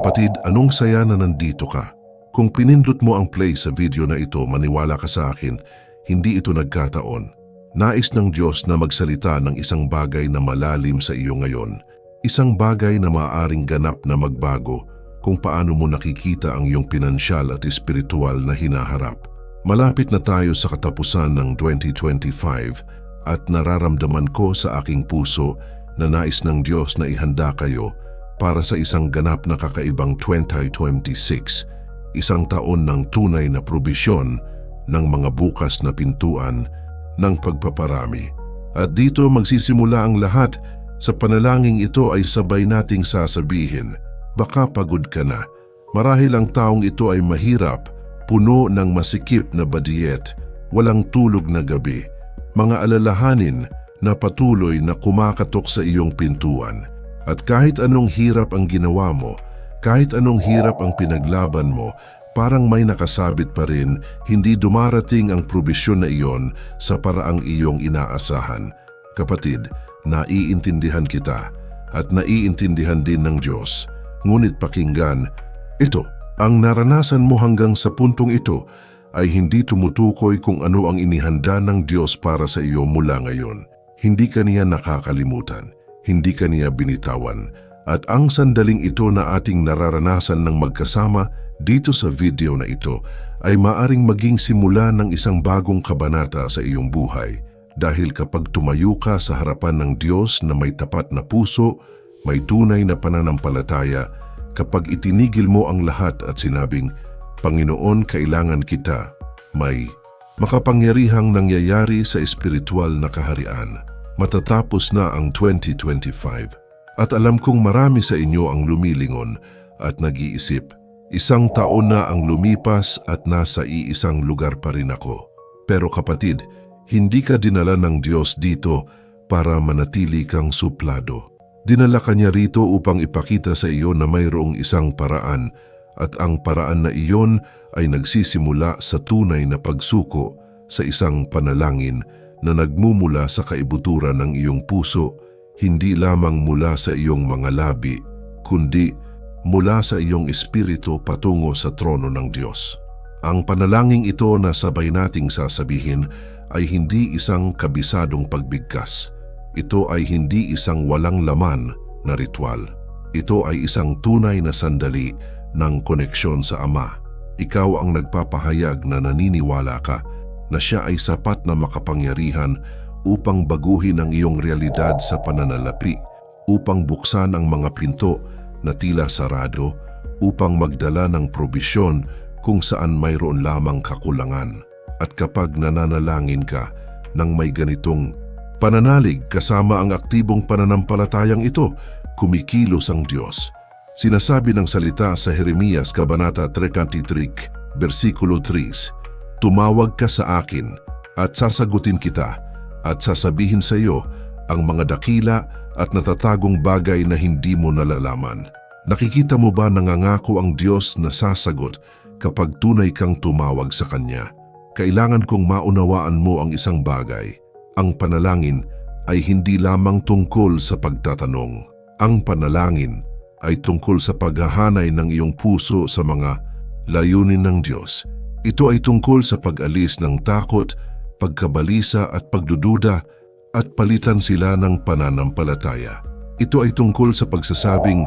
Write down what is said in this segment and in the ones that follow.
Kapatid, anong saya na nandito ka? Kung pinindot mo ang play sa video na ito, maniwala ka sa akin, hindi ito nagkataon. Nais ng Diyos na magsalita ng isang bagay na malalim sa iyo ngayon. Isang bagay na maaaring ganap na magbago kung paano mo nakikita ang iyong pinansyal at espiritual na hinaharap. Malapit na tayo sa katapusan ng 2025 at nararamdaman ko sa aking puso na nais ng Diyos na ihanda kayo para sa isang ganap na kakaibang 2026, isang taon ng tunay na probisyon, ng mga bukas na pintuan, ng pagpaparami. At dito magsisimula ang lahat. Sa panalangin ito ay sabay nating sasabihin, baka pagod ka na. Marahil ang taong ito ay mahirap, puno ng masikip na badiyet, walang tulog na gabi, mga alalahanin na patuloy na kumakatok sa iyong pintuan. At kahit anong hirap ang ginawa mo, kahit anong hirap ang pinaglaban mo, parang may nakasabit pa rin, hindi dumarating ang probisyon na iyon sa paraang iyong inaasahan. Kapatid, naiintindihan kita at naiintindihan din ng Diyos. Ngunit pakinggan, ito, ang naranasan mo hanggang sa puntong ito ay hindi tumutukoy kung ano ang inihanda ng Diyos para sa iyo mula ngayon. Hindi ka niya nakakalimutan, hindi ka niya binitawan, at ang sandaling ito na ating nararanasan ng magkasama dito sa video na ito ay maaring maging simula ng isang bagong kabanata sa iyong buhay. Dahil kapag tumayo ka sa harapan ng Diyos na may tapat na puso, may tunay na pananampalataya, kapag itinigil mo ang lahat at sinabing, Panginoon, kailangan kita, may makapangyarihang nangyayari sa espiritual na kaharian. Matatapos na ang 2025 at alam kong marami sa inyo ang lumilingon at nag-iisip, isang taon na ang lumipas at nasa iisang lugar pa rin ako. Pero kapatid, hindi ka dinala ng Diyos dito para manatili kang suplado. Dinala ka niya rito upang ipakita sa iyo na mayroong isang paraan at ang paraan na iyon ay nagsisimula sa tunay na pagsuko sa isang panalangin na nagmumula sa kaibuturan ng iyong puso, hindi lamang mula sa iyong mga labi, kundi mula sa iyong espiritu patungo sa trono ng Diyos. Ang panalangin ito na sabay nating sasabihin ay hindi isang kabisadong pagbigkas. Ito ay hindi isang walang laman na ritual. Ito ay isang tunay na sandali ng koneksyon sa Ama. Ikaw ang nagpapahayag na naniniwala ka na siya ay sapat na makapangyarihan upang baguhin ang iyong realidad sa pananalapi, upang buksan ang mga pinto na tila sarado, upang magdala ng probisyon kung saan mayroon lamang kakulangan. At kapag nananalangin ka ng may ganitong pananalig kasama ang aktibong pananampalatayang ito, kumikilos ang Diyos. Sinasabi ng salita sa Jeremias Kabanata 33, versikulo 3, Tumawag ka sa akin at sasagutin kita at sasabihin sa iyo ang mga dakila at natatagong bagay na hindi mo nalalaman. Nakikita mo ba nangangako ang Diyos na sasagot kapag tunay kang tumawag sa Kanya? Kailangan kong maunawaan mo ang isang bagay. Ang panalangin ay hindi lamang tungkol sa pagtatanong. Ang panalangin ay tungkol sa paghahanay ng iyong puso sa mga layunin ng Diyos. Ito ay tungkol sa pag-alis ng takot, pagkabalisa at pagdududa at palitan sila ng pananampalataya. Ito ay tungkol sa pagsasabing,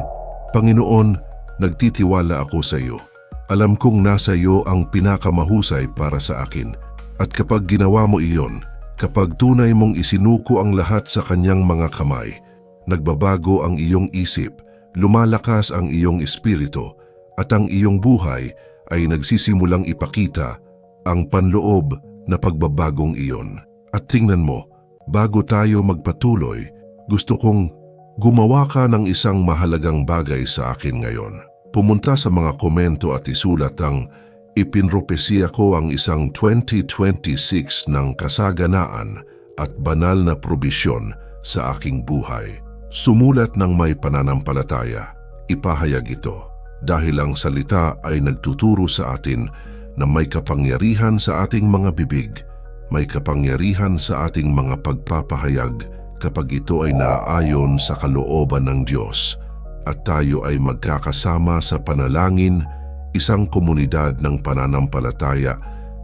Panginoon, nagtitiwala ako sa iyo. Alam kong nasa iyo ang pinakamahusay para sa akin. At kapag ginawa mo iyon, kapag tunay mong isinuko ang lahat sa kanyang mga kamay, nagbabago ang iyong isip, lumalakas ang iyong espiritu, at ang iyong buhay ay nagsisimulang ipakita ang panloob na pagbabagong iyon. At tingnan mo, bago tayo magpatuloy, gusto kong gumawa ka ng isang mahalagang bagay sa akin ngayon. Pumunta sa mga komento at isulat ang ipinropesiya ko ang isang 2026 ng kasaganaan at banal na probisyon sa aking buhay. Sumulat ng may pananampalataya, ipahayag ito. Dahil ang salita ay nagtuturo sa atin na may kapangyarihan sa ating mga bibig, may kapangyarihan sa ating mga pagpapahayag kapag ito ay naaayon sa kalooban ng Diyos. at tayo ay magkakasama sa panalangin, isang komunidad ng pananampalataya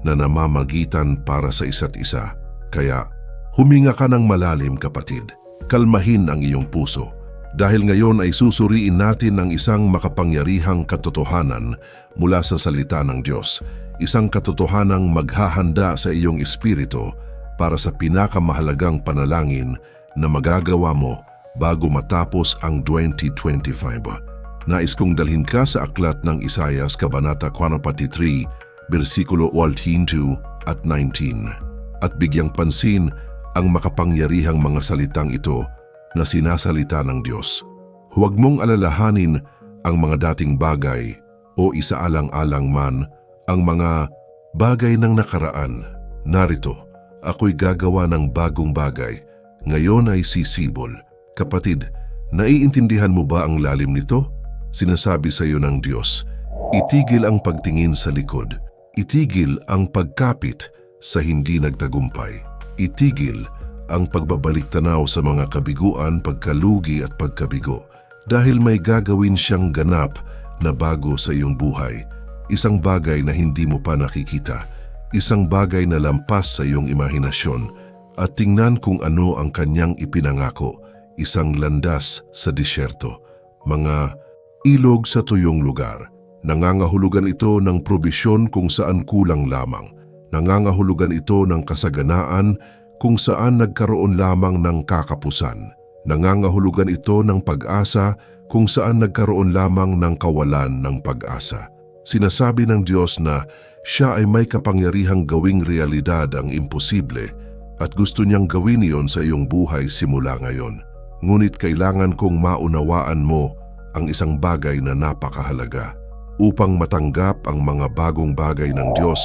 na namamagitan para sa isa't isa. Kaya, huminga ka ng malalim kapatid. Kalmahin ang iyong puso. Dahil ngayon ay susuriin natin ang isang makapangyarihang katotohanan mula sa salita ng Diyos. Isang katotohanang maghahanda sa iyong espiritu para sa pinakamahalagang panalangin na magagawa mo bago matapos ang 2025. Nais kong dalhin ka sa aklat ng Isaias, Kabanata 43, versikulo 18 at 19. At bigyang pansin ang makapangyarihang mga salitang ito na sinasalita ng Diyos. Huwag mong alalahanin ang mga dating bagay o isaalang-alang man ang mga bagay ng nakaraan. Narito, ako'y gagawa ng bagong bagay. Ngayon ay sisibol. Kapatid, naiintindihan mo ba ang lalim nito? Sinasabi sa iyo ng Diyos, itigil ang pagtingin sa likod. Itigil ang pagkapit sa hindi nagtagumpay. Itigil ang pagbabalik tanaw sa mga kabiguan, pagkalugi at pagkabigo dahil may gagawin siyang ganap na bago sa iyong buhay. Isang bagay na hindi mo pa nakikita, isang bagay na lampas sa iyong imahinasyon at tingnan kung ano ang kanyang ipinangako, isang landas sa disyerto, mga ilog sa tuyong lugar. Nangangahulugan ito ng probisyon kung saan kulang lamang. Nangangahulugan ito ng kasaganaan kung saan nagkaroon lamang ng kakapusan. Nangangahulugan ito ng pag-asa kung saan nagkaroon lamang ng kawalan ng pag-asa. Sinasabi ng Diyos na siya ay may kapangyarihang gawing realidad ang imposible at gusto niyang gawin iyon sa iyong buhay simula ngayon. Ngunit kailangan kong maunawaan mo ang isang bagay na napakahalaga. Upang matanggap ang mga bagong bagay ng Diyos,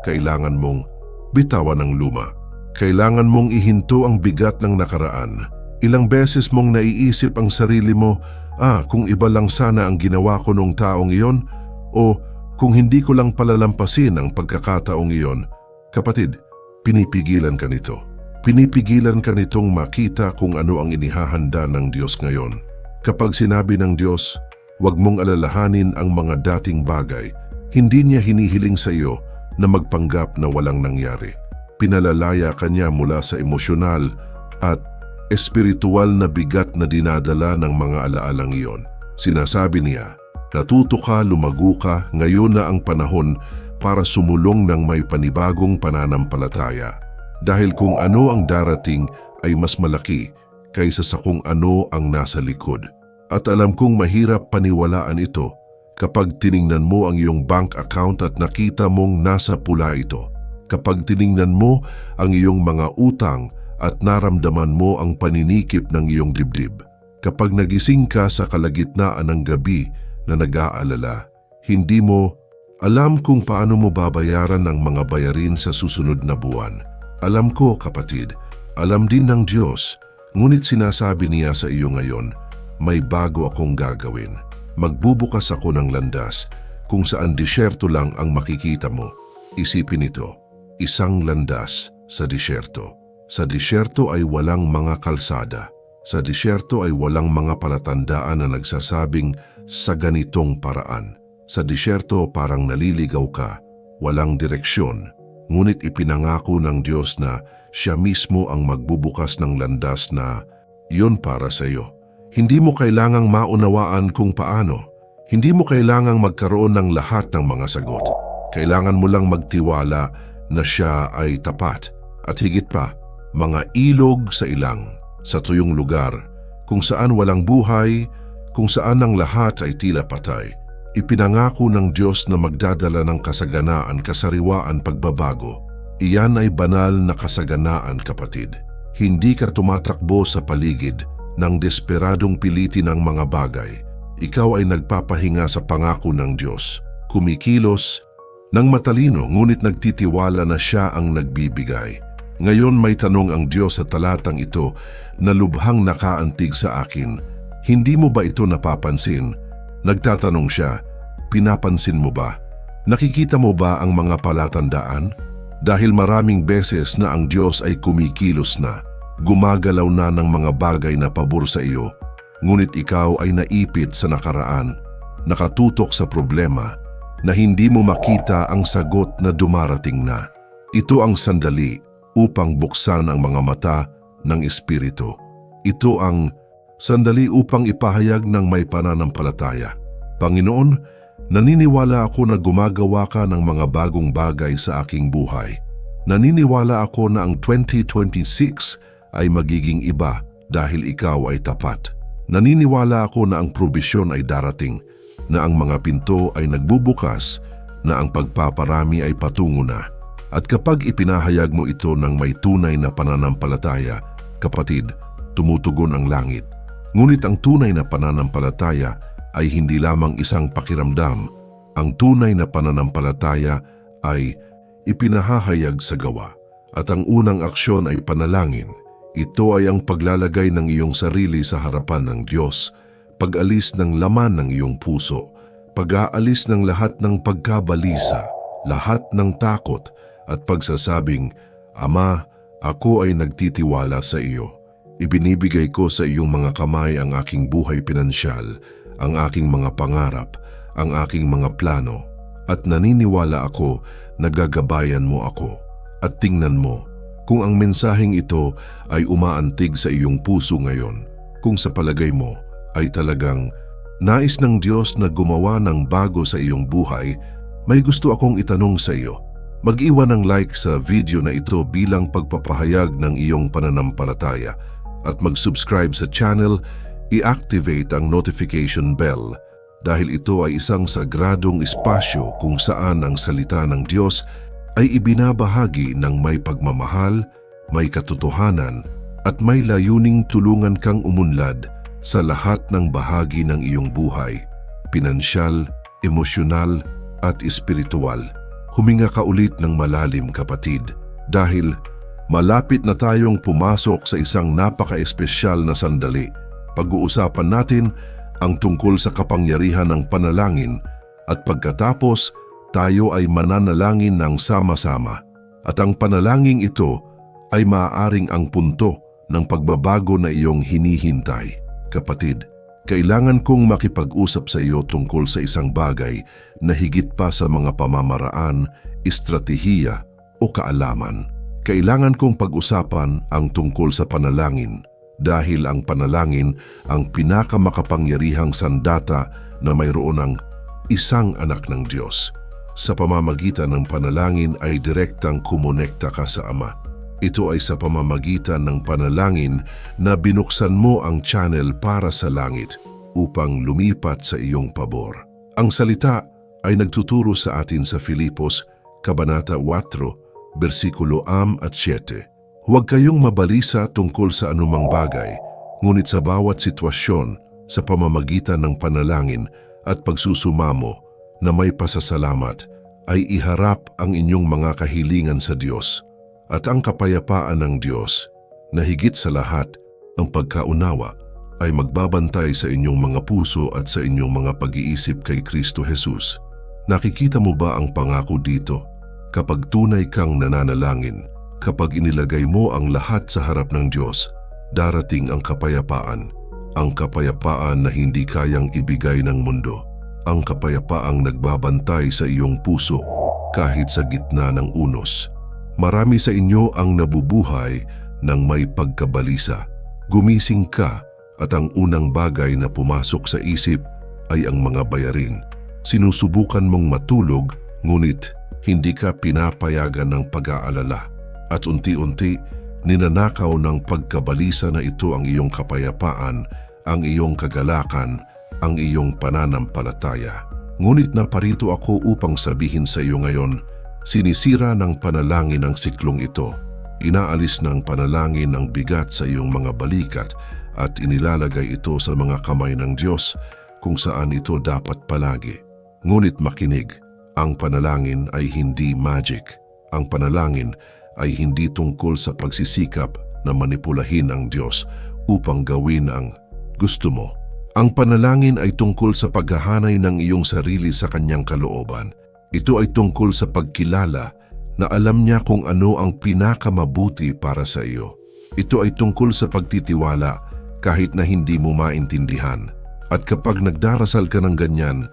kailangan mong bitawan ang luma. Kailangan mong ihinto ang bigat ng nakaraan. Ilang beses mong naiisip ang sarili mo, kung iba lang sana ang ginawa ko nung taong iyon, o kung hindi ko lang palalampasin ang pagkakataong iyon. Kapatid, pinipigilan ka nito. Pinipigilan ka nitong makita kung ano ang inihahanda ng Diyos ngayon. Kapag sinabi ng Diyos, huwag mong alalahanin ang mga dating bagay, hindi niya hinihiling sa iyo na magpanggap na walang nangyari. Pinalalaya ka niya mula sa emosyonal at espiritual na bigat na dinadala ng mga alaalang iyon. Sinasabi niya, natuto ka, lumago ka, ngayon na ang panahon para sumulong ng may panibagong pananampalataya. Dahil kung ano ang darating ay mas malaki kaysa sa kung ano ang nasa likod. At alam kong mahirap paniwalaan ito kapag tiningnan mo ang iyong bank account at nakita mong nasa pula ito. Kapag tiningnan mo ang iyong mga utang at naramdaman mo ang paninikip ng iyong dibdib. Kapag nagising ka sa kalagitnaan ng gabi na nag-aalala, hindi mo alam kung paano mo babayaran ang mga bayarin sa susunod na buwan. Alam ko, kapatid, alam din ng Diyos, ngunit sinasabi niya sa iyo ngayon, may bago akong gagawin. Magbubukas ako ng landas kung saan disyerto lang ang makikita mo. Isipin ito, isang landas sa disyerto. Sa disyerto ay walang mga kalsada. Sa disyerto ay walang mga palatandaan na nagsasabing sa ganitong paraan. Sa disyerto parang naliligaw ka, walang direksyon. Ngunit ipinangako ng Diyos na siya mismo ang magbubukas ng landas na iyon para sa iyo. Hindi mo kailangang maunawaan kung paano. Hindi mo kailangang magkaroon ng lahat ng mga sagot. Kailangan mo lang magtiwala na siya ay tapat. At higit pa, mga ilog sa ilang, sa tuyong lugar, kung saan walang buhay, kung saan ang lahat ay tila patay. Ipinangako ng Diyos na magdadala ng kasaganaan, kasariwaan, pagbabago. Iyan ay banal na kasaganaan, kapatid. Hindi ka tumatakbo sa paligid ng desperadong pilitin ng mga bagay. Ikaw ay nagpapahinga sa pangako ng Diyos. Kumikilos ng matalino ngunit nagtitiwala na siya ang nagbibigay. Ngayon may tanong ang Diyos sa talatang ito na lubhang nakaantig sa akin. Hindi mo ba ito napapansin? Nagtatanong siya, pinapansin mo ba? Nakikita mo ba ang mga palatandaan? Dahil maraming beses na ang Diyos ay kumikilos na, gumagalaw na ng mga bagay na pabor sa iyo, Ngunit ikaw ay naipit sa nakaraan, nakatutok sa problema na hindi mo makita ang sagot na dumarating na. Ito ang sandali upang buksan ang mga mata ng Espiritu. Ito ang sandali upang ipahayag ng may pananampalataya. Panginoon, naniniwala ako na gumagawa ka ng mga bagong bagay sa aking buhay. Naniniwala ako na ang 2026 ay magiging iba dahil ikaw ay tapat. Naniniwala ako na ang probisyon ay darating, na ang mga pinto ay nagbubukas, na ang pagpaparami ay patungo na. At kapag ipinahayag mo ito ng may tunay na pananampalataya, kapatid, tumutugon ang langit. Ngunit ang tunay na pananampalataya ay hindi lamang isang pakiramdam. Ang tunay na pananampalataya ay ipinahahayag sa gawa. At ang unang aksyon ay panalangin. Ito ay ang paglalagay ng iyong sarili sa harapan ng Diyos, pag-alis ng laman ng iyong puso, pag-aalis ng lahat ng pagkabalisa, lahat ng takot, at pagsasabing, Ama, ako ay nagtitiwala sa iyo. Ibinibigay ko sa iyong mga kamay ang aking buhay pinansyal, ang aking mga pangarap, ang aking mga plano, at naniniwala ako na gagabayan mo ako. At tingnan mo, kung ang mensaheng ito ay umaantig sa iyong puso ngayon, kung sa palagay mo ay talagang nais ng Diyos na gumawa ng bago sa iyong buhay, may gusto akong itanong sa iyo. Mag-iwan ng like sa video na ito bilang pagpapahayag ng iyong pananampalataya at mag-subscribe sa channel, i-activate ang notification bell dahil ito ay isang sagradong espasyo kung saan ang salita ng Diyos ay ibinabahagi ng may pagmamahal, may katotohanan at may layuning tulungan kang umunlad sa lahat ng bahagi ng iyong buhay, pinansyal, emosyonal at espiritual. Huminga ka ulit ng malalim, kapatid, dahil malapit na tayong pumasok sa isang napaka-espesyal na sandali. Pag-uusapan natin ang tungkol sa kapangyarihan ng panalangin at pagkatapos tayo ay mananalangin ng sama-sama. At ang panalangin ito ay maaaring ang punto ng pagbabago na iyong hinihintay. Kapatid, kailangan kong makipag-usap sa iyo tungkol sa isang bagay na higit pa sa mga pamamaraan, estratehiya o kaalaman. Kailangan kong pag-usapan ang tungkol sa panalangin dahil ang panalangin ang pinakamakapangyarihang sandata na mayroon ng isang anak ng Diyos. Sa pamamagitan ng panalangin ay direktang kumonekta ka sa Ama. Ito ay sa pamamagitan ng panalangin na binuksan mo ang channel para sa langit upang lumipat sa iyong pabor. Ang salita ay nagtuturo sa atin sa Filipos, Kabanata 4, versikulo 6 at 7. Huwag kayong mabalisa tungkol sa anumang bagay, ngunit sa bawat sitwasyon, sa pamamagitan ng panalangin at pagsusumamo na may pasasalamat, ay iharap ang inyong mga kahilingan sa Diyos. At ang kapayapaan ng Diyos, na higit sa lahat ang pagkaunawa, ay magbabantay sa inyong mga puso at sa inyong mga pag-iisip kay Kristo Jesus. Nakikita mo ba ang pangako dito? Kapag tunay kang nananalangin, kapag inilagay mo ang lahat sa harap ng Diyos, darating ang kapayapaan na hindi kayang ibigay ng mundo, ang kapayapaang nagbabantay sa iyong puso kahit sa gitna ng unos. Marami sa inyo ang nabubuhay ng may pagkabalisa. Gumising ka at ang unang bagay na pumasok sa isip ay ang mga bayarin. Sinusubukan mong matulog, ngunit hindi ka pinapayagan ng pag-aalala. At unti-unti, ninanakaw ng pagkabalisa na ito ang iyong kapayapaan, ang iyong kagalakan, ang iyong pananampalataya. Ngunit naparito ako upang sabihin sa iyo ngayon, sinisira ng panalangin ang siklong ito. Inaalis ng panalangin ang bigat sa iyong mga balikat at inilalagay ito sa mga kamay ng Diyos kung saan ito dapat palagi. Ngunit makinig, ang panalangin ay hindi magic. Ang panalangin ay hindi tungkol sa pagsisikap na manipulahin ang Diyos upang gawin ang gusto mo. Ang panalangin ay tungkol sa paghahanay ng iyong sarili sa kanyang kalooban. Ito ay tungkol sa pagkilala na alam niya kung ano ang pinakamabuti para sa iyo. Ito ay tungkol sa pagtitiwala kahit na hindi mo maintindihan. At kapag nagdarasal ka ng ganyan,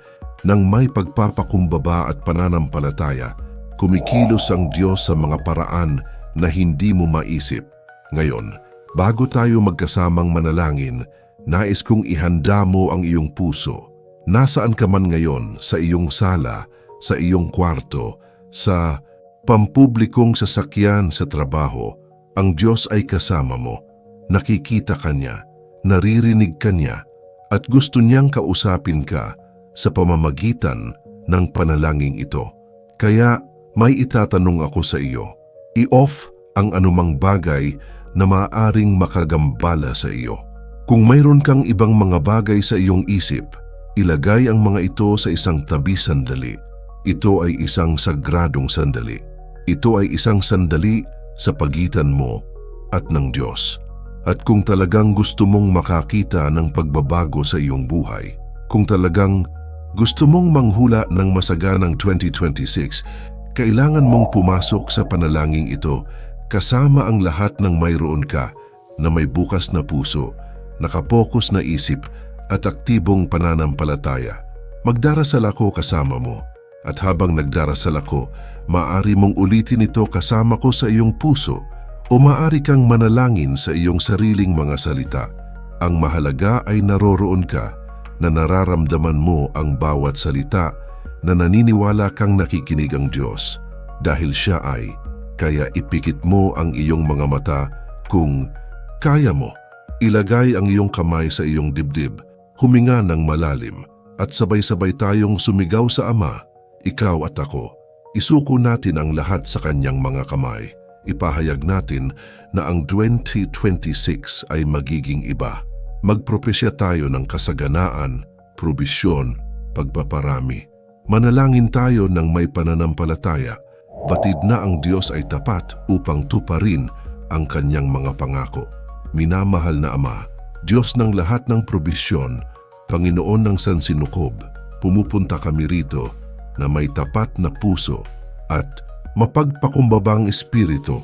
nang may pagpapakumbaba at pananampalataya, kumikilos ang Diyos sa mga paraan na hindi mo maisip. Ngayon, bago tayo magkasamang manalangin, nais kong ihanda mo ang iyong puso. Nasaan ka man ngayon, sa iyong sala, sa iyong kwarto, sa pampublikong sasakyan sa trabaho, ang Diyos ay kasama mo. Nakikita ka niya, naririnig ka niya, at gusto niyang kausapin ka sa pamamagitan ng panalangin ito. Kaya may itatanong ako sa iyo. I-off ang anumang bagay na maaaring makagambala sa iyo. Kung mayroon kang ibang mga bagay sa iyong isip, ilagay ang mga ito sa isang tabi sandali. Ito ay isang sagradong sandali. Ito ay isang sandali sa pagitan mo at ng Diyos. At kung talagang gusto mong makakita ng pagbabago sa iyong buhay, kung talagang gusto mong manghula ng masaganang 2026, kailangan mong pumasok sa panalangin ito kasama ang lahat ng mayroon ka na may bukas na puso, nakapokus na isip at aktibong pananampalataya. Magdarasal ako kasama mo, at habang nagdarasal ako, maaari mong ulitin ito kasama ko sa iyong puso o maaari kang manalangin sa iyong sariling mga salita. Ang mahalaga ay naroroon ka, na nararamdaman mo ang bawat salita, na naniniwala kang nakikinig ang Diyos dahil siya ay. Kaya ipikit mo ang iyong mga mata kung kaya mo. Ilagay ang iyong kamay sa iyong dibdib, huminga ng malalim, at sabay-sabay tayong sumigaw sa Ama, ikaw at ako. Isuko natin ang lahat sa kanyang mga kamay. Ipahayag natin na ang 2026 ay magiging iba. Magpropesya tayo ng kasaganaan, probisyon, pagpaparami. Manalangin tayo ng may pananampalataya. Batid na ang Diyos ay tapat upang tuparin ang kanyang mga pangako. Minamahal na Ama, Diyos ng lahat ng probisyon, Panginoon ng sansinukob, pumupunta kami rito na may tapat na puso at mapagpakumbabang espiritu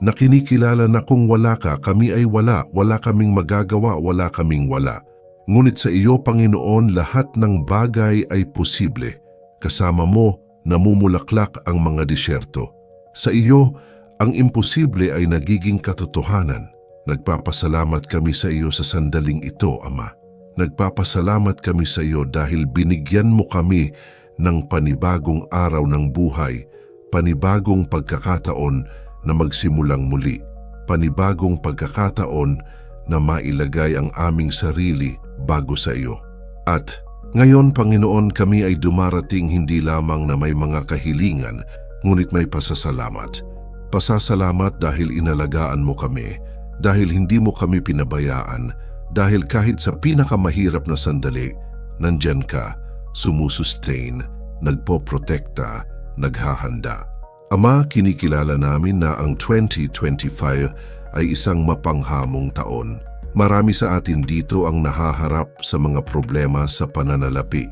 na kinikilala na kung wala ka, kami ay wala, wala kaming magagawa, wala kaming wala. Ngunit sa iyo, Panginoon, lahat ng bagay ay posible. Kasama mo, namumulaklak ang mga disyerto. Sa iyo, ang imposible ay nagiging katotohanan. Nagpapasalamat kami sa iyo sa sandaling ito, Ama. Nagpapasalamat kami sa iyo dahil binigyan mo kami ng panibagong araw ng buhay, panibagong pagkakataon na magsimulang muli, panibagong pagkakataon na mailagay ang aming sarili bago sa iyo. At ngayon, Panginoon, kami ay dumarating hindi lamang na may mga kahilingan, ngunit may pasasalamat. Pasasalamat dahil inalagaan mo kami, dahil hindi mo kami pinabayaan, dahil kahit sa pinakamahirap na sandali, nandyan ka, sumusustain, nagpoprotekta, naghahanda. Ama, kinikilala namin na ang 2025 ay isang mapanghamong taon. Marami sa atin dito ang nahaharap sa mga problema sa pananalapi,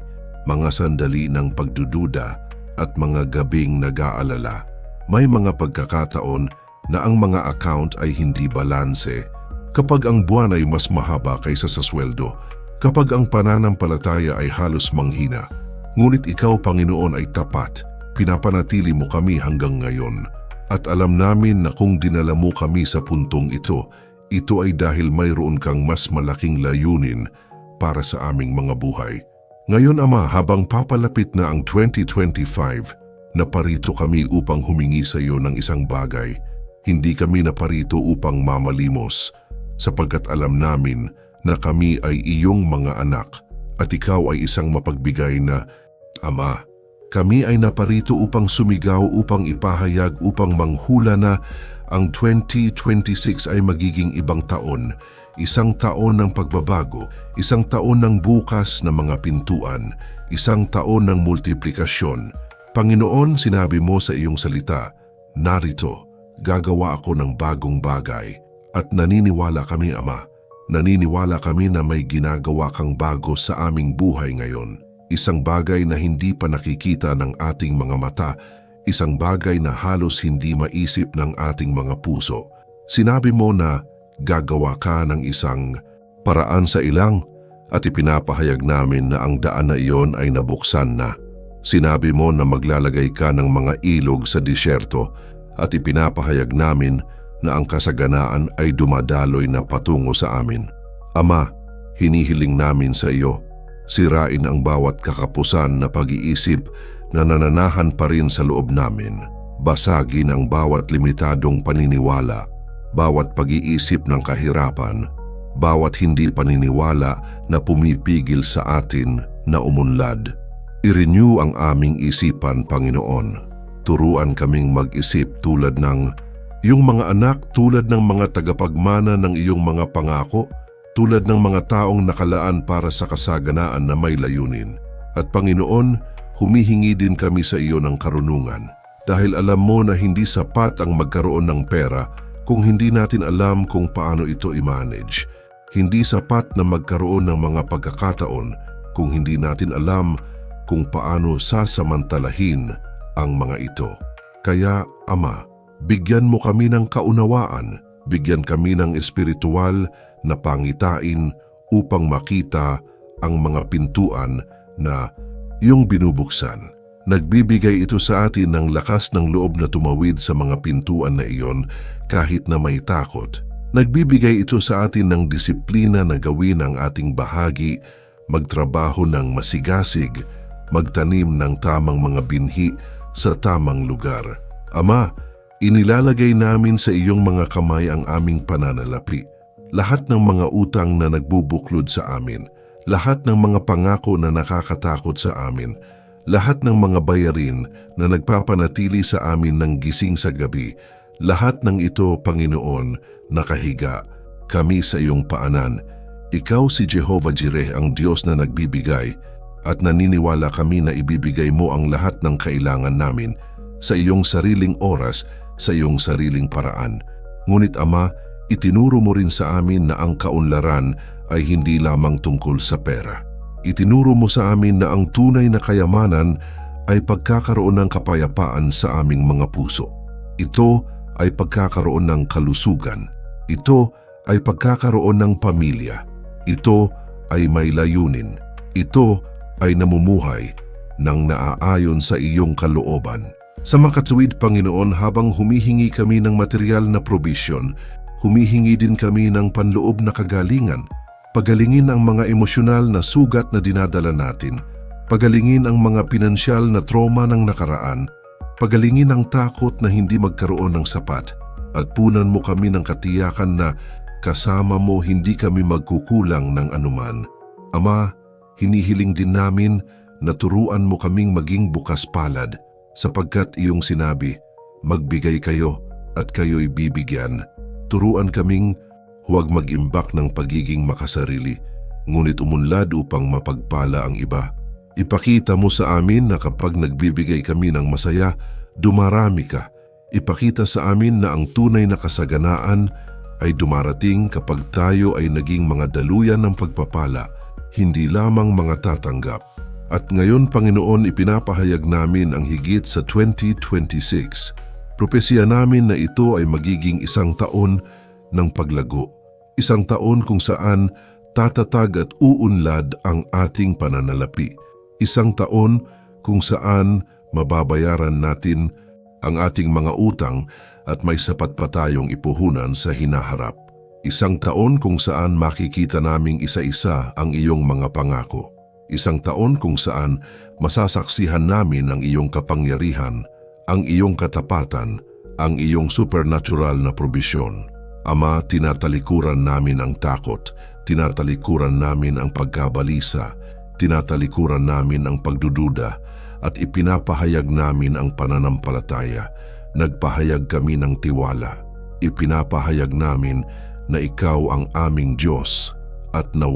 mga sandali ng pagdududa at mga gabing nag-aalala. May mga pagkakataon na ang mga account ay hindi balanse, kapag ang buwan ay mas mahaba kaysa sa sweldo, kapag ang pananampalataya ay halos manghina. Ngunit ikaw, Panginoon, ay tapat, pinapanatili mo kami hanggang ngayon. At alam namin na kung dinala mo kami sa puntong ito ay dahil mayroon kang mas malaking layunin para sa aming mga buhay. Ngayon, Ama, habang papalapit na ang 2025, naparito kami upang humingi sa iyo ng isang bagay. Hindi kami naparito upang mamalimos, sapagkat alam namin na kami ay iyong mga anak at ikaw ay isang mapagbigay na Ama. Kami ay naparito upang sumigaw, upang ipahayag, upang manghula na ang 2026 ay magiging ibang taon, isang taon ng pagbabago, isang taon ng bukas na mga pintuan, isang taon ng multiplikasyon. Panginoon, sinabi mo sa iyong salita, narito, gagawa ako ng bagong bagay. At naniniwala kami, Ama, naniniwala kami na may ginagawa kang bago sa aming buhay ngayon. Isang bagay na hindi pa nakikita ng ating mga mata, isang bagay na halos hindi maisip ng ating mga puso. Sinabi mo na gagawa ka ng isang paraan sa ilang, at ipinapahayag namin na ang daan na iyon ay nabuksan na. Sinabi mo na maglalagay ka ng mga ilog sa disyerto at ipinapahayag namin na ang kasaganaan ay dumadaloy na patungo sa amin. Ama, hinihiling namin sa iyo, sirain ang bawat kakapusan na pag-iisip na nananahan pa rin sa loob namin. Basagin ang bawat limitadong paniniwala, bawat pag-iisip ng kahirapan, bawat hindi paniniwala na pumipigil sa atin na umunlad. I-renew ang aming isipan, Panginoon. Turuan kaming mag-isip tulad ng iyong mga anak, tulad ng mga tagapagmana ng iyong mga pangako, tulad ng mga taong nakalaan para sa kasaganaan na may layunin. At Panginoon, humihingi din kami sa iyo ng karunungan dahil alam mo na hindi sapat ang magkaroon ng pera kung hindi natin alam kung paano ito i-manage. Hindi sapat na magkaroon ng mga pagkakataon kung hindi natin alam kung paano sasamantalahin ang mga ito. Kaya, Ama, bigyan mo kami ng kaunawaan, bigyan kami ng espiritual na pangitain upang makita ang mga pintuan na iyong binubuksan. Nagbibigay ito sa atin ng lakas ng loob na tumawid sa mga pintuan na iyon kahit na may takot. Nagbibigay ito sa atin ng disiplina na gawin ang ating bahagi, magtrabaho ng masigasig, magtanim ng tamang mga binhi sa tamang lugar. Ama, inilalagay namin sa iyong mga kamay ang aming pananalapi. Lahat ng mga utang na nagbubuklod sa amin, lahat ng mga pangako na nakakatakot sa amin, lahat ng mga bayarin na nagpapanatili sa amin ng gising sa gabi, lahat ng ito, Panginoon, nakahiga kami sa iyong paanan. Ikaw si Jehovah Jireh, ang Diyos na nagbibigay, at naniniwala kami na ibibigay mo ang lahat ng kailangan namin sa iyong sariling oras, sa iyong sariling paraan. Ngunit Ama, itinuro mo rin sa amin na ang kaunlaran ay hindi lamang tungkol sa pera. Itinuro mo sa amin na ang tunay na kayamanan ay pagkakaroon ng kapayapaan sa aming mga puso. Ito ay pagkakaroon ng kalusugan. Ito ay pagkakaroon ng pamilya. Ito ay may layunin. Ito ay namumuhay nang naaayon sa iyong kalooban. Sa makatuwid, Panginoon, habang humihingi kami ng material na provision, humihingi din kami ng panloob na kagalingan. Pagalingin ang mga emosyonal na sugat na dinadala natin. Pagalingin ang mga pinansyal na trauma ng nakaraan. Pagalingin ang takot na hindi magkaroon ng sapat. At punan mo kami ng katiyakan na kasama mo hindi kami magkukulang ng anuman. Ama, hinihiling din namin na turuan mo kaming maging bukas palad sapagkat iyong sinabi, magbigay kayo at kayo'y bibigyan. Turuan kaming huwag mag-imbak ng pagiging makasarili, ngunit umunlad upang mapagpala ang iba. Ipakita mo sa amin na kapag nagbibigay kami ng masaya, dumarami ka. Ipakita sa amin na ang tunay na kasaganaan ay dumarating kapag tayo ay naging mga daluyan ng pagpapala, hindi lamang mga tatanggap. At ngayon, Panginoon, ipinapahayag namin ang higit sa 2026. Propesya namin na ito ay magiging isang taon ng paglago. Isang taon kung saan tatatag at uunlad ang ating pananalapi. Isang taon kung saan mababayaran natin ang ating mga utang at may sapat pa tayong ipuhunan sa hinaharap. Isang taon kung saan makikita naming isa-isa ang iyong mga pangako. Isang taon kung saan masasaksihan namin ang iyong kapangyarihan, ang iyong katapatan, ang iyong supernatural na probisyon. Ama, tinatalikuran namin ang takot, tinatalikuran namin ang pagkabalisa, tinatalikuran namin ang pagdududa, at ipinapahayag namin ang pananampalataya. Nagpahayag kami ng tiwala. Ipinapahayag namin na ikaw ang aming Diyos at na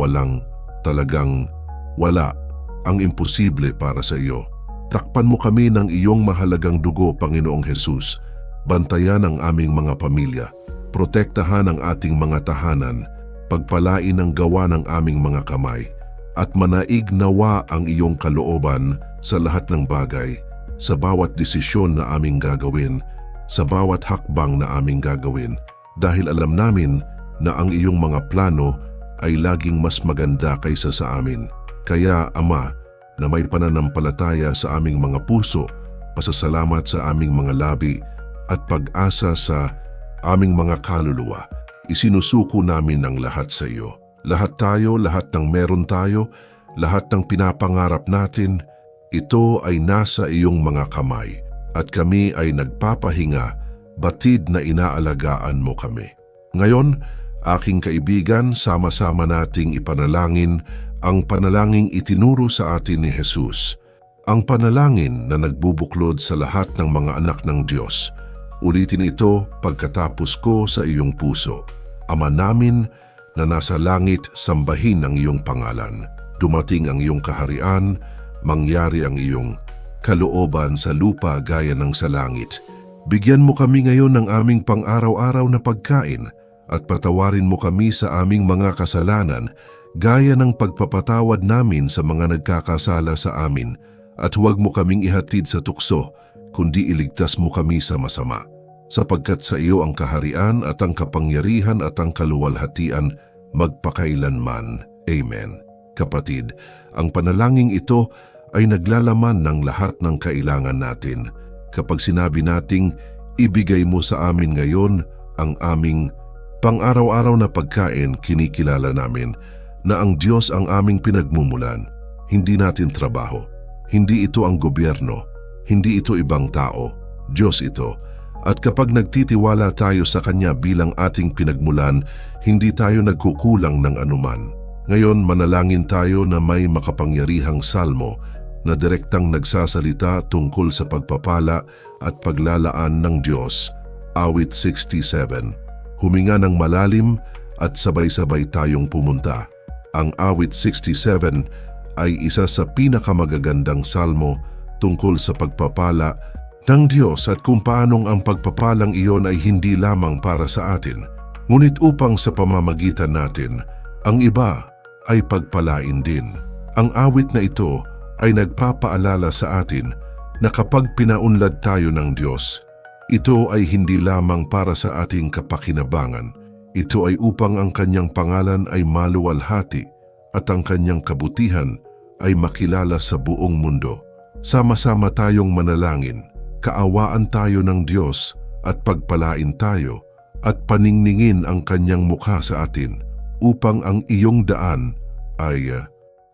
talagang wala ang imposible para sa iyo. Takpan mo kami ng iyong mahalagang dugo, Panginoong Hesus. Bantayan ang aming mga pamilya. Protektahan ang ating mga tahanan. Pagpalain ang gawa ng aming mga kamay. At manaig nawa ang iyong kalooban sa lahat ng bagay, sa bawat desisyon na aming gagawin, sa bawat hakbang na aming gagawin, dahil alam namin na ang iyong mga plano ay laging mas maganda kaysa sa amin. Kaya, Ama, na may pananampalataya sa aming mga puso, pasasalamat sa aming mga labi, at pag-asa sa aming mga kaluluwa, isinusuko namin ang lahat sa iyo. Lahat tayo, lahat ng meron tayo, lahat ng pinapangarap natin, ito ay nasa iyong mga kamay, at kami ay nagpapahinga, batid na inaalagaan mo kami. Ngayon, aking kaibigan, sama-sama nating ipanalangin ang panalangin itinuro sa atin ni Jesus. Ang panalangin na nagbubuklod sa lahat ng mga anak ng Diyos. Ulitin ito pagkatapos ko sa iyong puso. Ama namin na nasa langit, sambahin ang iyong pangalan. Dumating ang iyong kaharian, mangyari ang iyong kalooban sa lupa gaya ng sa langit. Bigyan mo kami ngayon ng aming pang-araw-araw na pagkain at patawarin mo kami sa aming mga kasalanan gaya ng pagpapatawad namin sa mga nagkakasala sa amin, at huwag mo kaming ihatid sa tukso, kundi iligtas mo kami sa masama. Sapagkat sa iyo ang kaharian at ang kapangyarihan at ang kaluwalhatian magpakailanman. Amen. Kapatid, ang panalangin ito ay naglalaman ng lahat ng kailangan natin. Kapag sinabi nating, ibigay mo sa amin ngayon ang aming pang-araw-araw na pagkain, kinikilala namin na ang Diyos ang aming pinagmumulan, hindi natin trabaho. Hindi ito ang gobyerno, hindi ito ibang tao, Diyos ito. At kapag nagtitiwala tayo sa Kanya bilang ating pinagmulan, hindi tayo nagkukulang ng anuman. Ngayon, manalangin tayo na may makapangyarihang salmo na direktang nagsasalita tungkol sa pagpapala at paglalaan ng Diyos. Awit 67. Huminga ng malalim at sabay-sabay tayong pumunta. Ang Awit 67 ay isa sa pinakamagagandang salmo tungkol sa pagpapala ng Diyos at kung paanong ang pagpapalang iyon ay hindi lamang para sa atin, ngunit upang sa pamamagitan natin, ang iba ay pagpalain din. Ang awit na ito ay nagpapaalala sa atin na kapag pinaunlad tayo ng Diyos, ito ay hindi lamang para sa ating kapakinabangan. Ito ay upang ang Kanyang pangalan ay maluwalhati at ang Kanyang kabutihan ay makilala sa buong mundo. Sama-sama tayong manalangin. Kaawaan tayo ng Diyos at pagpalain tayo at paningningin ang Kanyang mukha sa atin upang ang iyong daan ay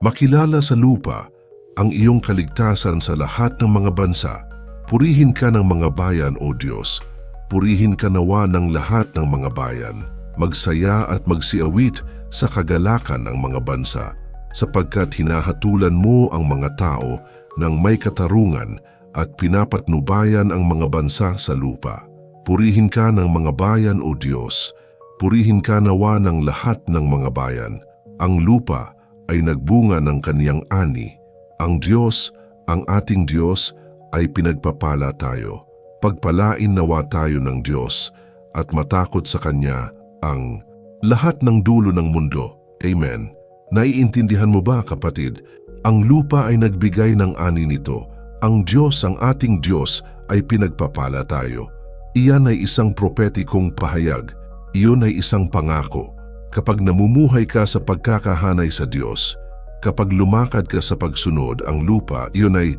makilala sa lupa, ang iyong kaligtasan sa lahat ng mga bansa. Purihin ka ng mga bayan, O Diyos. Purihin ka nawa ng lahat ng mga bayan. Magsaya at magsiawit sa kagalakan ng mga bansa, sapagkat hinahatulan mo ang mga tao ng may katarungan at pinapatnubayan ang mga bansa sa lupa. Purihin ka ng mga bayan, O Diyos. Purihin ka nawa ng lahat ng mga bayan. Ang lupa ay nagbunga ng kaniyang ani. Ang Diyos, ang ating Diyos, ay pinagpapala tayo. Pagpalain nawa tayo ng Diyos at matakot sa Kanya ang lahat ng dulo ng mundo. Amen. Naiintindihan mo ba, kapatid? Ang lupa ay nagbigay ng ani nito. Ang Diyos, ang ating Diyos, ay pinagpapala tayo. Iyan ay isang propetikong pahayag. Iyon ay isang pangako. Kapag namumuhay ka sa pagkakahanay sa Diyos, kapag lumakad ka sa pagsunod, ang lupa, iyon ay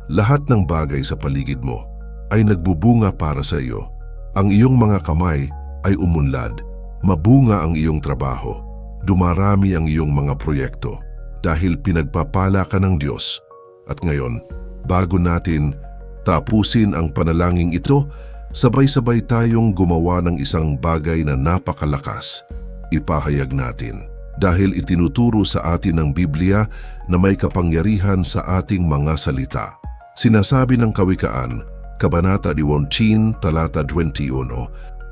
lahat ng bagay sa paligid mo, ay nagbubunga para sa iyo. Ang iyong mga kamay ay umunlad. Mabunga ang iyong trabaho. Dumarami ang iyong mga proyekto dahil pinagpapala ka ng Diyos. At ngayon, bago natin tapusin ang panalangin ito, sabay-sabay tayong gumawa ng isang bagay na napakalakas. Ipahayag natin dahil itinuturo sa atin ng Biblia na may kapangyarihan sa ating mga salita. Sinasabi ng Kawikaan, Kabanata 18, talata 21,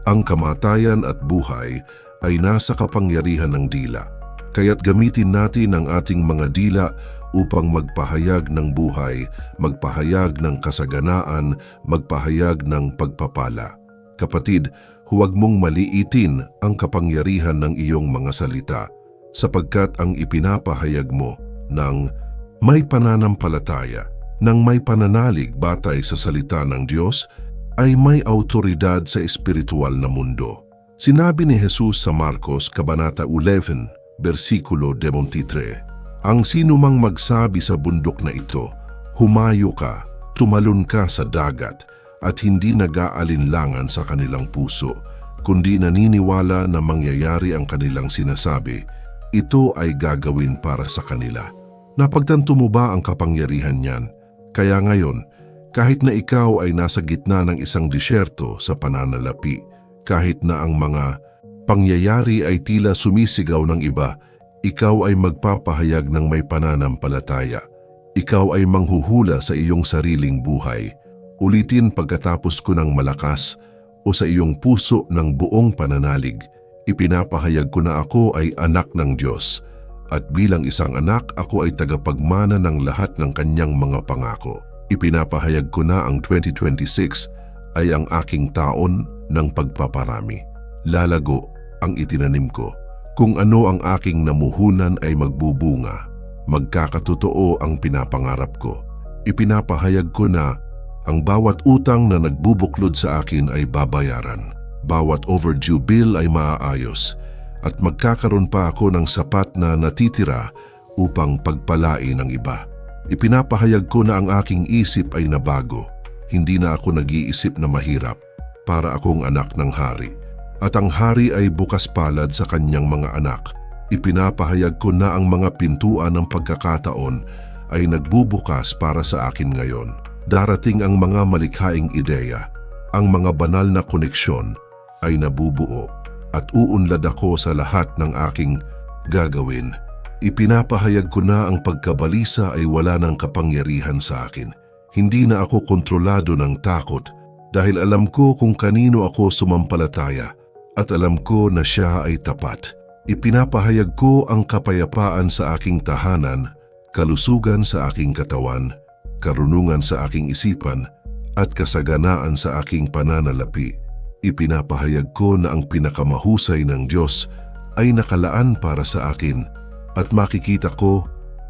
ang kamatayan at buhay ay nasa kapangyarihan ng dila. Kaya't gamitin natin ang ating mga dila upang magpahayag ng buhay, magpahayag ng kasaganaan, magpahayag ng pagpapala. Kapatid, huwag mong maliitin ang kapangyarihan ng iyong mga salita, sapagkat ang ipinapahayag mo ng may pananampalataya, ng may pananalig batay sa salita ng Diyos, ay may autoridad sa espiritual na mundo. Sinabi ni Jesus sa Marcos, Kabanata 11, versikulo 23. Ang sinumang magsabi sa bundok na ito, humayo ka, tumalon ka sa dagat, at hindi nag-aalinlangan sa kanilang puso, kundi naniniwala na mangyayari ang kanilang sinasabi, ito ay gagawin para sa kanila. Napagtanto mo ba ang kapangyarihan niyan? Kaya ngayon, kahit na ikaw ay nasa gitna ng isang disyerto sa pananalapi, kahit na ang mga pangyayari ay tila sumisigaw ng iba, ikaw ay magpapahayag ng may pananampalataya. Ikaw ay manghuhula sa iyong sariling buhay. Ulitin pagkatapos ko ng malakas o sa iyong puso ng buong pananalig, ipinapahayag ko na ako ay anak ng Diyos at bilang isang anak ako ay tagapagmana ng lahat ng kanyang mga pangako. Ipinapahayag ko na ang 2026 ay ang aking taon ng pagpaparami. Lalago ang itinanim ko. Kung ano ang aking namuhunan ay magbubunga. Magkakatotoo ang pinapangarap ko. Ipinapahayag ko na ang bawat utang na nagbubuklod sa akin ay babayaran. Bawat overdue bill ay maaayos at magkakaroon pa ako ng sapat na natitira upang pagpalain ang iba. Ipinapahayag ko na ang aking isip ay nabago. Hindi na ako nag-iisip na mahirap para akong anak ng hari. At ang hari ay bukas palad sa kanyang mga anak. Ipinapahayag ko na ang mga pintuan ng pagkakataon ay nagbubukas para sa akin ngayon. Darating ang mga malikhaing ideya, ang mga banal na koneksyon ay nabubuo at uunlad ako sa lahat ng aking gagawin. Ipinapahayag ko na ang pagkabalisa ay wala ng kapangyarihan sa akin. Hindi na ako kontrolado ng takot dahil alam ko kung kanino ako sumampalataya at alam ko na siya ay tapat. Ipinapahayag ko ang kapayapaan sa aking tahanan, kalusugan sa aking katawan, karunungan sa aking isipan, at kasaganaan sa aking pananalapi. Ipinapahayag ko na ang pinakamahusay ng Diyos ay nakalaan para sa akin at makikita ko,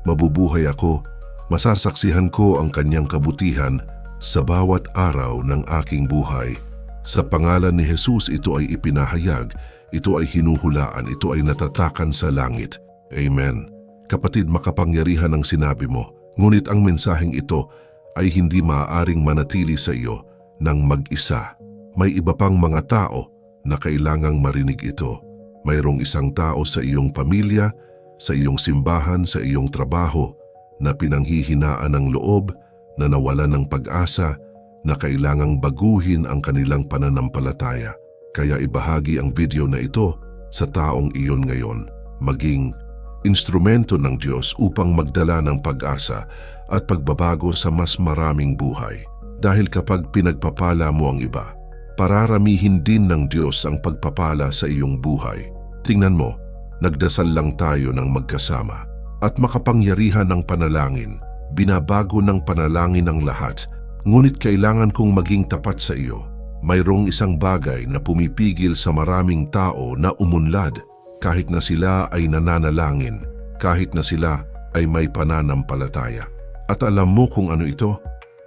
mabubuhay ako, masasaksihan ko ang kanyang kabutihan sa bawat araw ng aking buhay. Sa pangalan ni Jesus ito ay ipinahayag, ito ay hinuhulaan, ito ay natatakan sa langit. Amen. Kapatid, makapangyarihan ang sinabi mo, ngunit ang mensaheng ito ay hindi maaaring manatili sa iyo ng mag-isa. May iba pang mga tao na kailangang marinig ito. Mayroong isang tao sa iyong pamilya, sa iyong simbahan, sa iyong trabaho na pinanghihinaan ng loob, na nawalan ng pag-asa, na kailangang baguhin ang kanilang pananampalataya. Kaya ibahagi ang video na ito sa taong iyon ngayon. Maging instrumento ng Diyos upang magdala ng pag-asa at pagbabago sa mas maraming buhay. Dahil kapag pinagpapala mo ang iba, pararamihin din ng Diyos ang pagpapala sa iyong buhay. Tingnan mo, nagdasal lang tayo ng magkasama at makapangyarihan ng panalangin. Binabago ng panalangin ang lahat. Ngunit kailangan kong maging tapat sa iyo. Mayroong isang bagay na pumipigil sa maraming tao na umunlad kahit na sila ay nananalangin, kahit na sila ay may pananampalataya. At alam mo kung ano ito?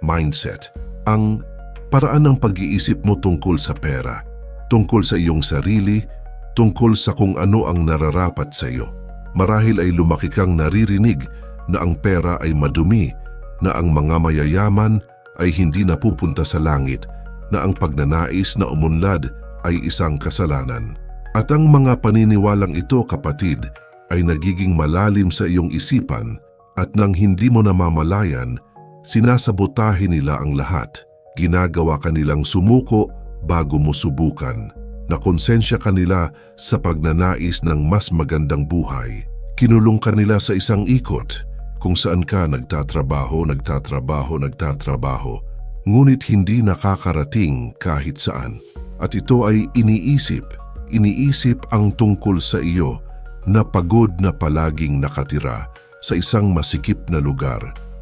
Mindset. Ang paraan ng pag-iisip mo tungkol sa pera, tungkol sa iyong sarili, tungkol sa kung ano ang nararapat sa iyo. Marahil ay lumaki kang naririnig na ang pera ay madumi, na ang mga mayayaman ay hindi napupunta sa langit, na ang pagnanais na umunlad ay isang kasalanan. At ang mga paniniwalang ito, kapatid, ay nagiging malalim sa iyong isipan at nang hindi mo namamalayan, sinasabotahin nila ang lahat. Ginagawa ka nilang sumuko bago mo subukan. Nakonsensya ka nila sa pagnanais ng mas magandang buhay. Kinulong ka nila sa isang ikot kung saan ka nagtatrabaho, ngunit hindi nakakarating kahit saan. At ito ay iniisip ang tungkol sa iyo na pagod na palaging nakatira sa isang masikip na lugar,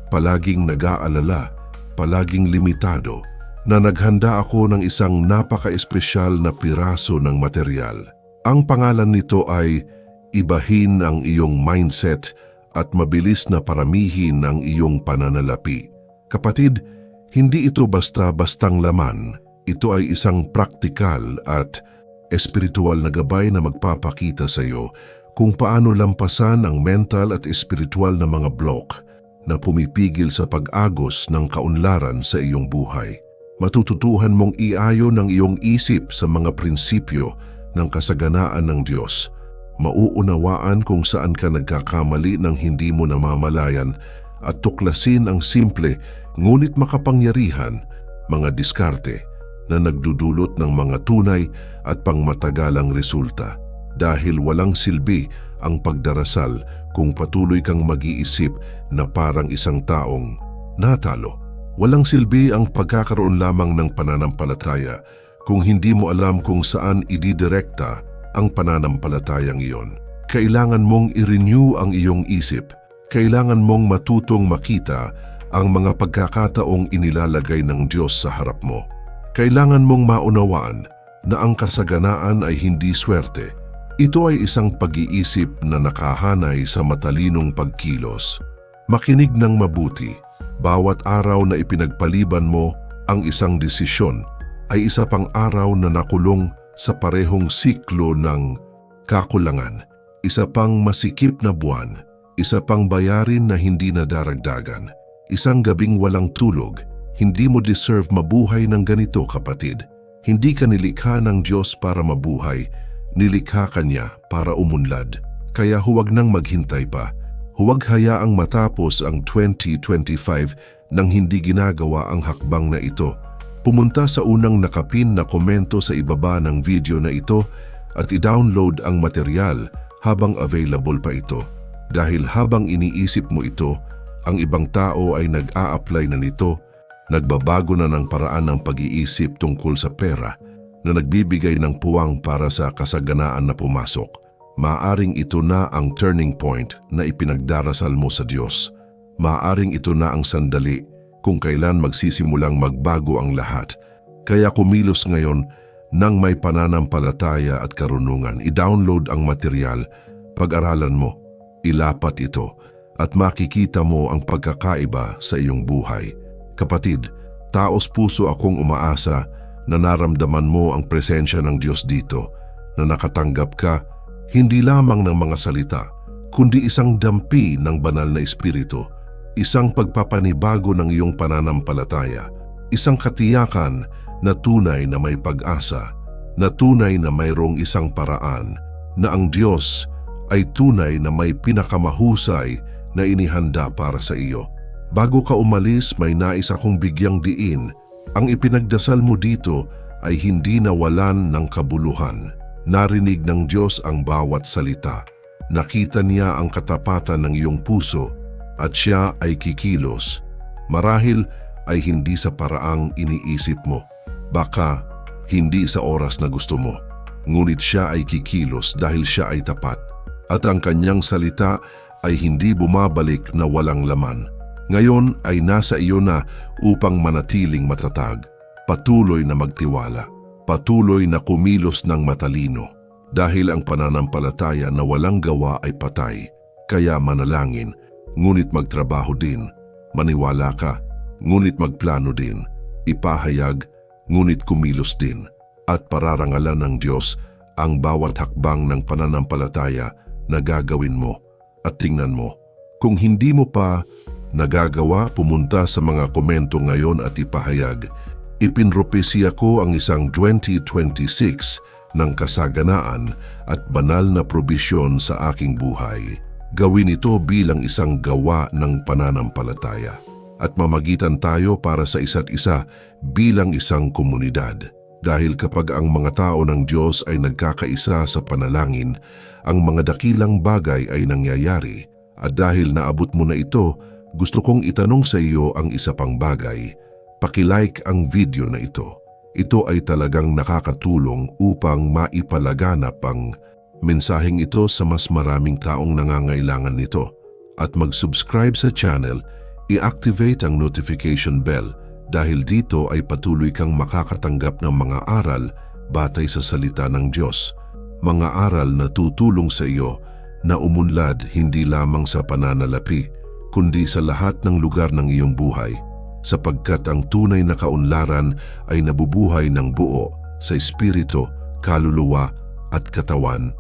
palaging nag-aalala, palaging limitado, na naghanda ako ng isang napaka-espesyal na piraso ng material. Ang pangalan nito ay ibahin ang iyong mindset at mabilis na paramihin ang iyong pananalapi. Kapatid, hindi ito basta-bastang laman. Ito ay isang praktikal at espiritual na gabay na magpapakita sa iyo kung paano lampasan ang mental at espiritual na mga block na pumipigil sa pag-agos ng kaunlaran sa iyong buhay. Matututuhan mong iayon ng iyong isip sa mga prinsipyo ng kasaganaan ng Diyos. Mauunawaan kung saan ka nagkakamali ng hindi mo namamalayan at tuklasin ang simple ngunit makapangyarihan mga diskarte na nagdudulot ng mga tunay at pangmatagalang resulta. Dahil walang silbi ang pagdarasal kung patuloy kang mag-iisip na parang isang taong natalo. Walang silbi ang pagkakaroon lamang ng pananampalataya kung hindi mo alam kung saan ididirekta ang pananampalatayang iyon. Kailangan mong i-renew ang iyong isip. Kailangan mong matutong makita ang mga pagkakataong inilalagay ng Diyos sa harap mo. Kailangan mong maunawaan na ang kasaganaan ay hindi swerte. Ito ay isang pag-iisip na nakahanay sa matalinong pagkilos. Makinig ng mabuti. Bawat araw na ipinagpaliban mo ang isang desisyon ay isa pang araw na nakulong sa parehong siklo ng kakulangan. Isa pang masikip na buwan. Isa pang bayarin na hindi nadaragdagan. Isang gabing walang tulog. Hindi mo deserve mabuhay ng ganito, kapatid. Hindi ka nilikha ng Diyos para mabuhay. Nilikha ka niya para umunlad. Kaya huwag nang maghintay pa. Huwag hayaang matapos ang 2025 nang hindi ginagawa ang hakbang na ito. Pumunta sa unang nakapin na komento sa ibaba ng video na ito at i-download ang material habang available pa ito. Dahil habang iniisip mo ito, ang ibang tao ay nag-a-apply na nito, nagbabago na ng paraan ng pag-iisip tungkol sa pera, na nagbibigay ng puwang para sa kasaganaan na pumasok. Maaring ito na ang turning point na ipinagdarasal mo sa Diyos. Maaring ito na ang sandali kung kailan magsisimulang magbago ang lahat. Kaya kumilos ngayon nang may pananampalataya at karunungan. I-download ang material, pag-aralan mo, ilapat ito, at makikita mo ang pagkakaiba sa iyong buhay. Kapatid, taos puso akong umaasa na naramdaman mo ang presensya ng Diyos dito, na nakatanggap ka hindi lamang ng mga salita, kundi isang dampi ng banal na espiritu, isang pagpapanibago ng iyong pananampalataya, isang katiyakan na tunay na may pag-asa, na tunay na mayroong isang paraan, na ang Diyos ay tunay na may pinakamahusay na inihanda para sa iyo. Bago ka umalis, may nais akong bigyang diin. Ang ipinagdasal mo dito ay hindi nawalan ng kabuluhan. Narinig ng Diyos ang bawat salita. Nakita niya ang katapatan ng iyong puso at siya ay kikilos. Marahil ay hindi sa paraang iniisip mo. Baka hindi sa oras na gusto mo. Ngunit siya ay kikilos dahil siya ay tapat. At ang kanyang salita ay hindi bumabalik na walang laman. Ngayon ay nasa iyo na upang manatiling matatag, patuloy na magtiwala, patuloy na kumilos ng matalino. Dahil ang pananampalataya na walang gawa ay patay, kaya manalangin, ngunit magtrabaho din, maniwala ka, ngunit magplano din, ipahayag, ngunit kumilos din, at pararangalan ng Diyos ang bawat hakbang ng pananampalataya na gagawin mo. At tingnan mo, kung hindi mo pa nagagawa, pumunta sa mga komento ngayon at ipahayag. Ipinropesya ko ang isang 2026 ng kasaganaan at banal na probisyon sa aking buhay. Gawin ito bilang isang gawa ng pananampalataya at mamagitan tayo para sa isa't isa bilang isang komunidad. Dahil kapag ang mga tao ng Diyos ay nagkakaisa sa panalangin, ang mga dakilang bagay ay nangyayari. At dahil naabot mo na ito, gusto kong itanong sa iyo ang isa pang bagay. Paki-like ang video na ito. Ito ay talagang nakakatulong upang maipalaganap ang mensaheng ito sa mas maraming taong nangangailangan nito. At mag-subscribe sa channel, i-activate ang notification bell dahil dito ay patuloy kang makakatanggap ng mga aral batay sa salita ng Diyos. Mga aral na tutulong sa iyo na umunlad hindi lamang sa pananalapi, kundi sa lahat ng lugar ng iyong buhay, sapagkat ang tunay na kaunlaran ay nabubuhay ng buo sa espiritu, kaluluwa at katawan.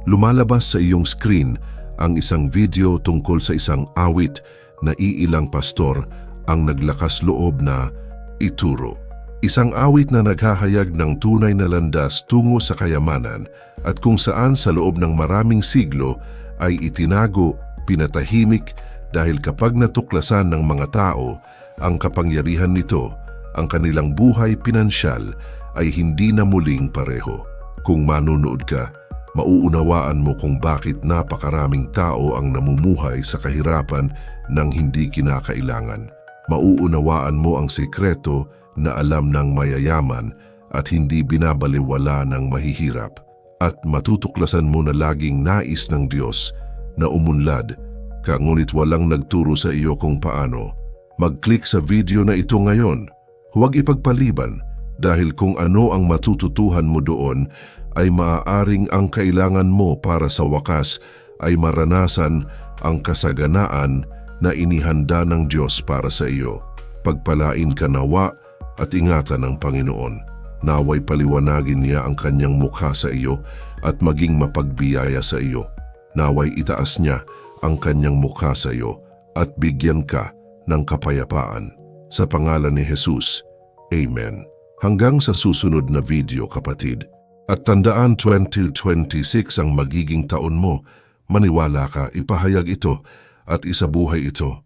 Lumalabas sa iyong screen ang isang video tungkol sa isang awit na iilang pastor ang naglakas loob na ituro. Isang awit na naghahayag ng tunay na landas tungo sa kayamanan at kung saan sa loob ng maraming siglo ay itinago, pinatahimik dahil kapag natuklasan ng mga tao ang kapangyarihan nito, ang kanilang buhay pinansyal ay hindi na muling pareho. Kung manunood ka, mauunawaan mo kung bakit napakaraming tao ang namumuhay sa kahirapan ng hindi kinakailangan. Mauunawaan mo ang sekreto na alam ng mayayaman at hindi binabaliwala ng mahihirap. At matutuklasan mo na laging nais ng Diyos na umunlad ka ngunit walang nagturo sa iyo kung paano. Mag-click sa video na ito ngayon. Huwag ipagpaliban dahil kung ano ang matututuhan mo doon ay maaaring ang kailangan mo para sa wakas ay maranasan ang kasaganaan na inihanda ng Diyos para sa iyo. Pagpalain ka nawa at ingatan ng Panginoon. Naway paliwanagin niya ang kanyang mukha sa iyo at maging mapagbiyaya sa iyo. Naway itaas niya ang kanyang mukha sa iyo at bigyan ka ng kapayapaan. Sa pangalan ni Jesus, Amen. Hanggang sa susunod na video, kapatid. At tandaan, 2026 ang magiging taon mo. Maniwala ka, ipahayag ito at isabuhay ito.